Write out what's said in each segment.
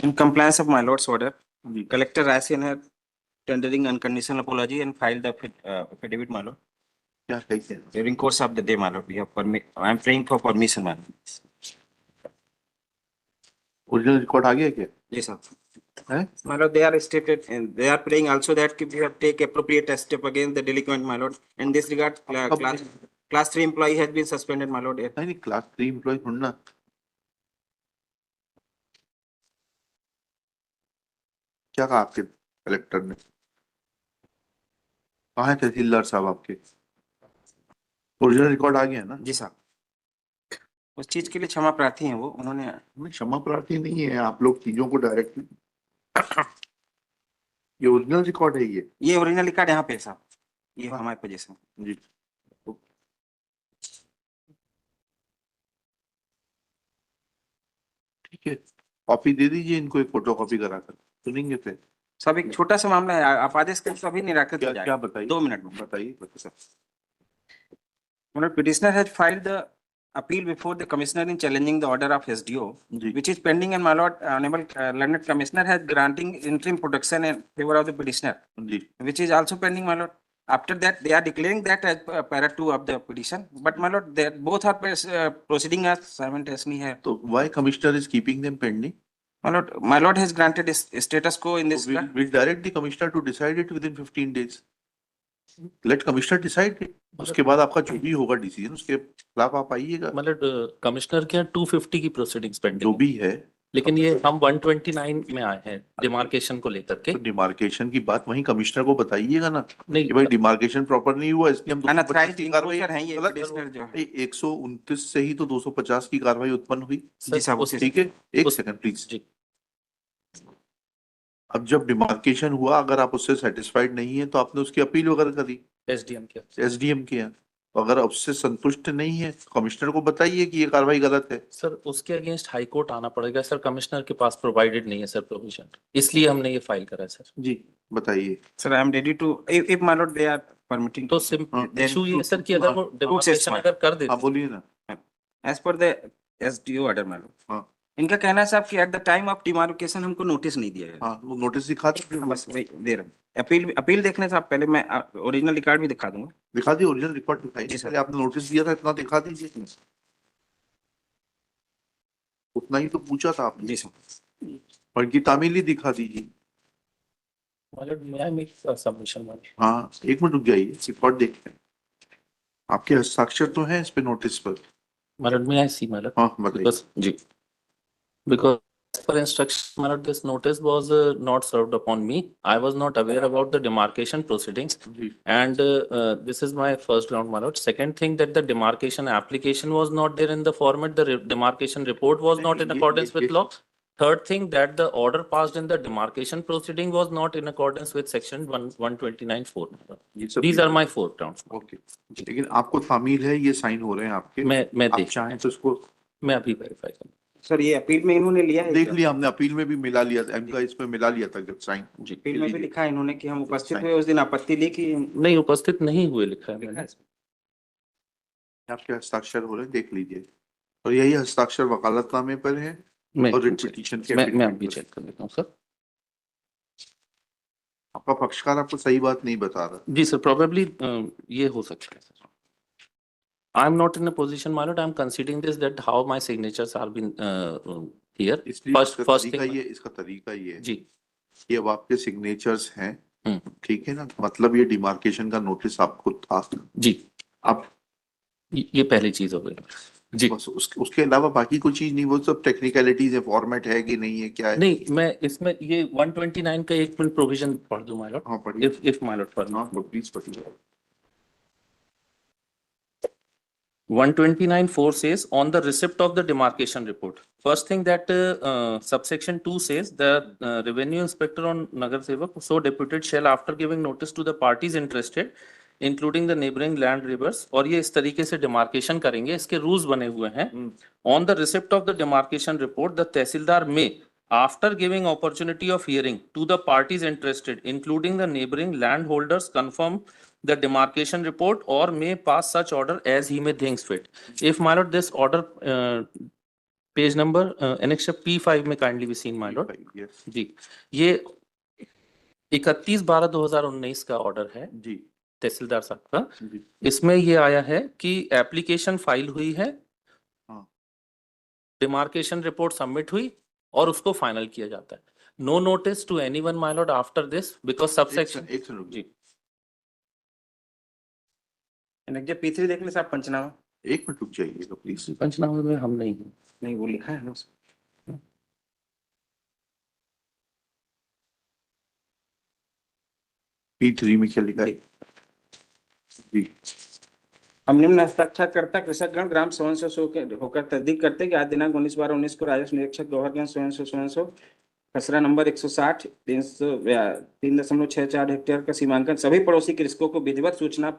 In compliance of my lord's order, ji Collector Raisen had tendering unconditional apology and filed the affidavit, my lord. क्या कैसे During course of the day, my lord, we have I am praying for permission, my lord. Original record आ गया क्या Yes, sir. है? My lord, they are stated and they are praying also that we have take appropriate step against the delinquent, my lord. In this regard, class 3 employee has been suspended, my lord. नहीं नहीं class 3 employ ढूंढना क्या कहा आपके collector ने कहा है तहसीलदार साहब आपके ओरिजिनल रिकॉर्ड आ गया है ना जी साहब, उस चीज के लिए क्षमा प्रार्थी हैं वो, उन्होंने नहीं, क्षमा प्रार्थी नहीं है आप लोग चीजों को डायरेक्ट ये ओरिजिनल रिकॉर्ड है ये ओरिजिनल रिकॉर्ड यहाँ पे है साहब, ये हमारे पोजीशन जी ठीक है कॉपी दे दीजिए इनको एक फोटो कॉपी करा कर सुनेंगे फिर सब। एक छोटा सा मामला है, आप आदेश करें तो अभी निराकृत हो क्या जाएगा। क्या बताइए 2 मिनट में बताइए sir petitioner has filed the appeal before the commissioner in challenging the order of SDO, जी which is pending, and my lord, honorable learned commissioner has granting interim protection in favor of the petitioner, जी which is also pending, my lord. After that, they are declaring that as para 2 of the petition, but my lord, they both are proceeding as simultaneously here. तो why commissioner is keeping them pending My lord has granted status quo in this. we'll direct the commissioner to decide it within 15 days let commissioner decide it उसके बाद आपका जो भी होगा decision उसके खिलाफ आप आइएगा मतलब कमिश्नर के 250 की प्रोसीडिंग्स पेंडिंग जो भी है लेकिन ये हम 129 में आए हैं डिमार्केशन को लेकर के तो डिमार्केशन की बात वहीं कमिश्नर को बताइएगा ना नहीं कि भाई डिमार्केशन प्रॉपर नहीं हुआ इसलिए हम Unauthorized 225 की कार्रवाई encroacher हैं ये गलत petitioner जो है। भाई 129 से ही तो 250 की कार्रवाई उत्पन्न हुई जी साहब, उसी से। ठीक है एक सेकंड प्लीज जी अब जब डिमार्केशन हुआ अगर आप उससे सेटिस्फाइड नहीं है तो आपने उसकी अपील वगैरह करी एसडीएम के एसडीएम के यहाँ तो अगर उससे संतुष्ट नहीं है कमिश्नर को बताइए कि ये कार्रवाई गलत है सर उसके अगेंस्ट हाई कोर्ट आना पड़ेगा सर कमिश्नर के पास प्रोवाइडेड नहीं है सर प्रोविजन इसलिए हमने ये फाइल करा है सर जी बताइए Sir, I am ready to, if my lord they are permitting. तो इशू ये सर कि अगर वो हाँ, डिमार्केशन हाँ, अगर कर हाँ देते बोलिए ना As per the SDO order, my lord. हाँ इनका कहना है साहब कि at the time of demarcation हमको नोटिस नहीं दिया गया। हाँ वो नोटिस दिखा दीजिए बस वही दे रहा हूँ। अपील देखने से आप पहले मैं ओरिजिनल रिकॉर्ड भी दिखा दूंगा। दिखा दिए ओरिजिनल रिकॉर्ड दिखाई जी सर। पहले आपने नोटिस दिया था इतना दिखा दीजिए उतना ही तो पूछा था आपने जी सर। और इनकी तामील ही दिखा दीजिए सबमिशन हाँ एक मिनट रुक जाइए रिकॉर्ड देखते हैं आपके हस्ताक्षर तो हैं इस पे नोटिस पर मतलब मैं सी मतलब हाँ बताइए जी because as per instruction my lord, this notice was not served upon me. I was not aware about the demarcation proceedings ji and this is my first ground my lord. Second thing that the demarcation application was not there in the format, the demarcation report was not in accordance with law. Third thing that the order passed in the demarcation proceeding was not in accordance with section 129(4). ये सब These are my 4 grounds. Okay लेकिन आपको तामील है ये sign हो रहे हैं आपके मैं आप देख चाहें तो इसको मैं अभी वेरीफाई करूँ सर ये अपील में इन्होंने लिया है। देख लिया हमने अपील में भी मिला लिया था इनका इसमें मिला लिया था जब साइन जी अपील में भी लिखा है इन्होंने कि हम उपस्थित हुए उस दिन आपत्ति ली कि नहीं उपस्थित नहीं हुए लिखा है मैंने आपके हस्ताक्षर हो रहे हैं देख लीजिए और यही हस्ताक्षर वकालतनामे पर है और रिट पिटीशन के मैं अभी चेक कर लेता हूँ सर आपका पक्षकार आपको सही बात नहीं बता रहा जी सर प्रोबेबली ये हो सकता है sir I am not in a position my lord, I am considering this that how my signatures are been here. इसलिए First तरीका thing ये इसका तरीका ये है जी कि अब आपके सिग्नेचर्स हैं ठीक है ना मतलब ये डिमार्केशन का नोटिस आपको था जी आप ये पहली चीज हो गई जी बस उसके अलावा बाकी कोई चीज नहीं वो सब टेक्निकलिटीज है फॉर्मेट है कि नहीं है क्या है नहीं मैं इसमें ये 129 का एक मिनट प्रोविजन पढ़ दूं my lord. हाँ पढ़िए if my lord for हाँ प्लीज पढ़िए 129(4) says on the receipt of the demarcation report. First thing that subsection 2 says the revenue inspector on Nagar Sevak so deputed shall after giving notice to the parties interested including the neighboring land rivers और ये इस तरीके से demarcation करेंगे इसके rules बने हुए हैं on the receipt of the demarcation report the tehsildar may after giving opportunity of hearing to the parties interested including the neighboring landholders confirm the demarcation report or may pass such order as he may thinks fit. If my lord this order page number annexure P5 में kindly be seen my Lord Yes. जी। ये 31/12/2019 का order है जी तहसीलदार साहब का। जी इसमें ये आया है कि एप्लीकेशन फाइल हुई है, हाँ डिमार्केशन रिपोर्ट सबमिट हुई और उसको फाइनल किया जाता है। No notice to anyone my lord after this because subsection एक सेकंड जी। एनेक्जर P3 देख ले साहब पंचनामा, एक मिनट रुक जाइएगा प्लीज। पंचनामे में हम नहीं हैं। नहीं वो लिखा है ना उसमें। P3 में क्या लिखा है? जी हम निम्न हस्ताक्षरकर्ता कृषकगण ग्राम सो के होकर तस्दीक करते कि आज दिनांक 19/12/19 को राजस्व निरीक्षक गौहरगंज सो खसरा नंबर 160 3.64 हेक्टेयर का सीमांकन सभी पड़ोसी कृषकों को विधिवत सूचना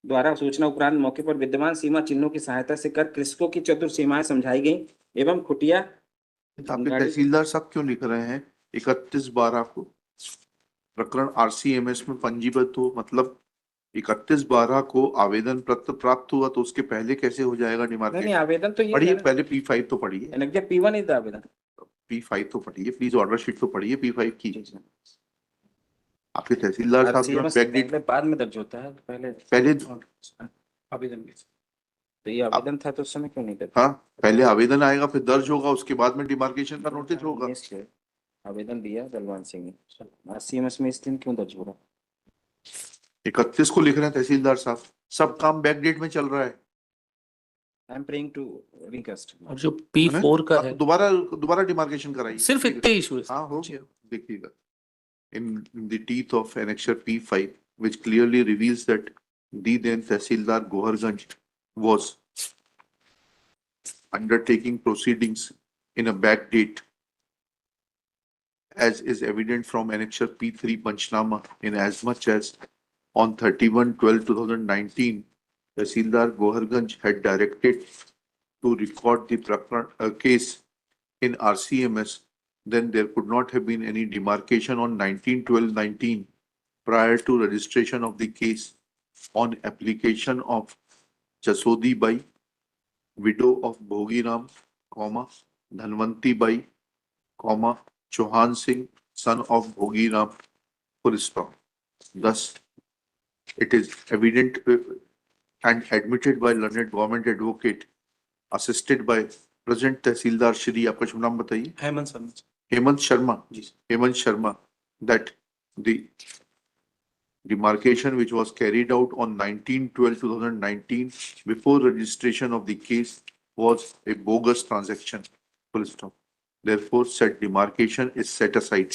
द्वारा सूचना उपरांत मौके पर विद्यमान सीमा चिन्हों की सहायता से कर कृषकों की चतुर सीमाएं समझाई गई एवं खुटिया आपके तहसीलदार साहब क्यों लिख रहे हैं 31/12 को प्रकरण RCMS में पंजीबद्ध हो, मतलब 31/12 को आवेदन पत्र प्राप्त हुआ तो उसके पहले कैसे हो जाएगा नहीं डिमार्केट? आवेदन तो ये पढ़िए है ना। पहले P5 तो पढ़िए, एनेक्जर P1 इज द आवेदन। P5 तो पढ़िए प्लीज, ऑर्डर शीट तो पढ़िए P5 की। आपके तहसीलदार साहब जो RCMS बैकडेट पहले बाद में दर्ज होता है, पहले पहले आवेदन में। तो ये आवेदन था तो उस समय क्यों नहीं दर्ज? हाँ पहले आवेदन आएगा फिर दर्ज होगा, उसके बाद में डिमार्केशन का नोटिस होगा। Yes, sir. आवेदन दिया बलवान सिंह ने, RCMS में इस दिन क्यों दर्ज हो रहा? 31 को लिख रहे हैं तहसीलदार साहब, सब काम बैकडेट में चल रहा है। I am praying to request. और जो P4 का है दोबारा डिमार्केशन कराइए, सिर्फ इतने इशू है। हाँ हो गया, देखिएगा in the teeth of annexure P5 which clearly reveals that the then Tehsildar Goharganj was undertaking proceedings in a back date as is evident from annexure P3 Panchnama in as much as on 31/12/2019 Tehsildar Goharganj had directed to record the case in RCMS, then there could not have been any demarcation on 19/12/19 prior to registration of the case on application of Jasodi Bai, widow of Bhogiram, Dhanvanti Bai, Chauhan Singh, son of Bhogiram, full stop. Thus, it is evident and admitted by learned government advocate, assisted by present Tehsildar Shri, आपका शुभ नाम बताइए? Hemant Sharma, that the demarcation which was carried out on 19/12/2019 before registration of the case was a bogus transaction, full stop. Therefore, said demarcation is set aside,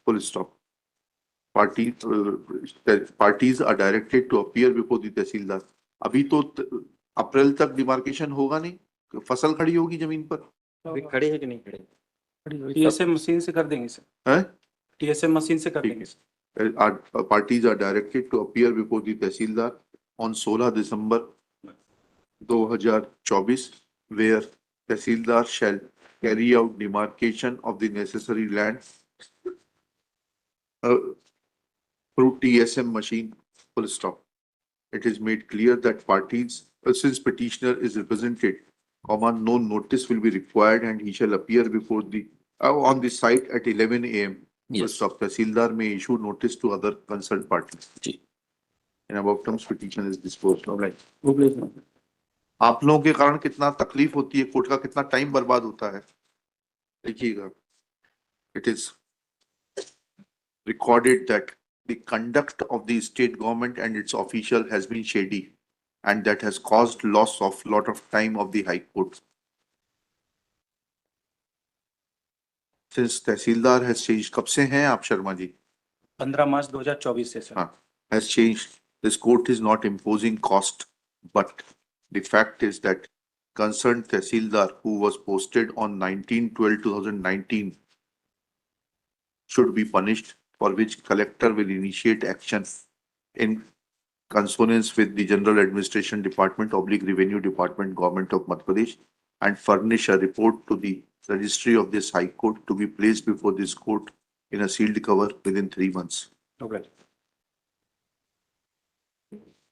full stop. Parties are directed to appear before the तहसीलदार। अभी तो अप्रैल तक demarcation होगा नहीं, फसल खड़ी होगी जमीन पर। अभी खड़ी है कि नहीं खड़ी? TSM मशीन से कर देंगे सर, है TSM मशीन से कर देंगे sir. Parties are directed to appear before the Tehsildar on 16 December 2024, where Tehsildar shall carry out demarcation of the necessary land through TSM machine, full stop. It is made clear that parties, since petitioner is represented, no notice will be required and he shall appear before the on the site at 11 a.m. Yes. Stop. Tehsildar may issue notice to other concerned parties. जी। In above terms, petition is disposed of. Right. आप लोगों के कारण कितना तकलीफ होती है, court का कितना टाइम बर्बाद होता है, देखिएगा। It is recorded that the conduct of the state government and its official has been shady and that has caused loss of lot of time of the High Court. Since Tehsildar has changed, कब से हैं आप शर्मा जी? 15 मार्च 2024 से sir. हाँ, has changed. This court is not imposing cost, but the fact is that concerned Tehsildar who was posted on 19/12/2019 should be punished, for which collector will initiate action in consonance with the General Administration Department / Revenue Department, Government of Madhya Pradesh, and furnish a report to the registry of this High Court to be placed before this court in a sealed cover within 3 months. Okay.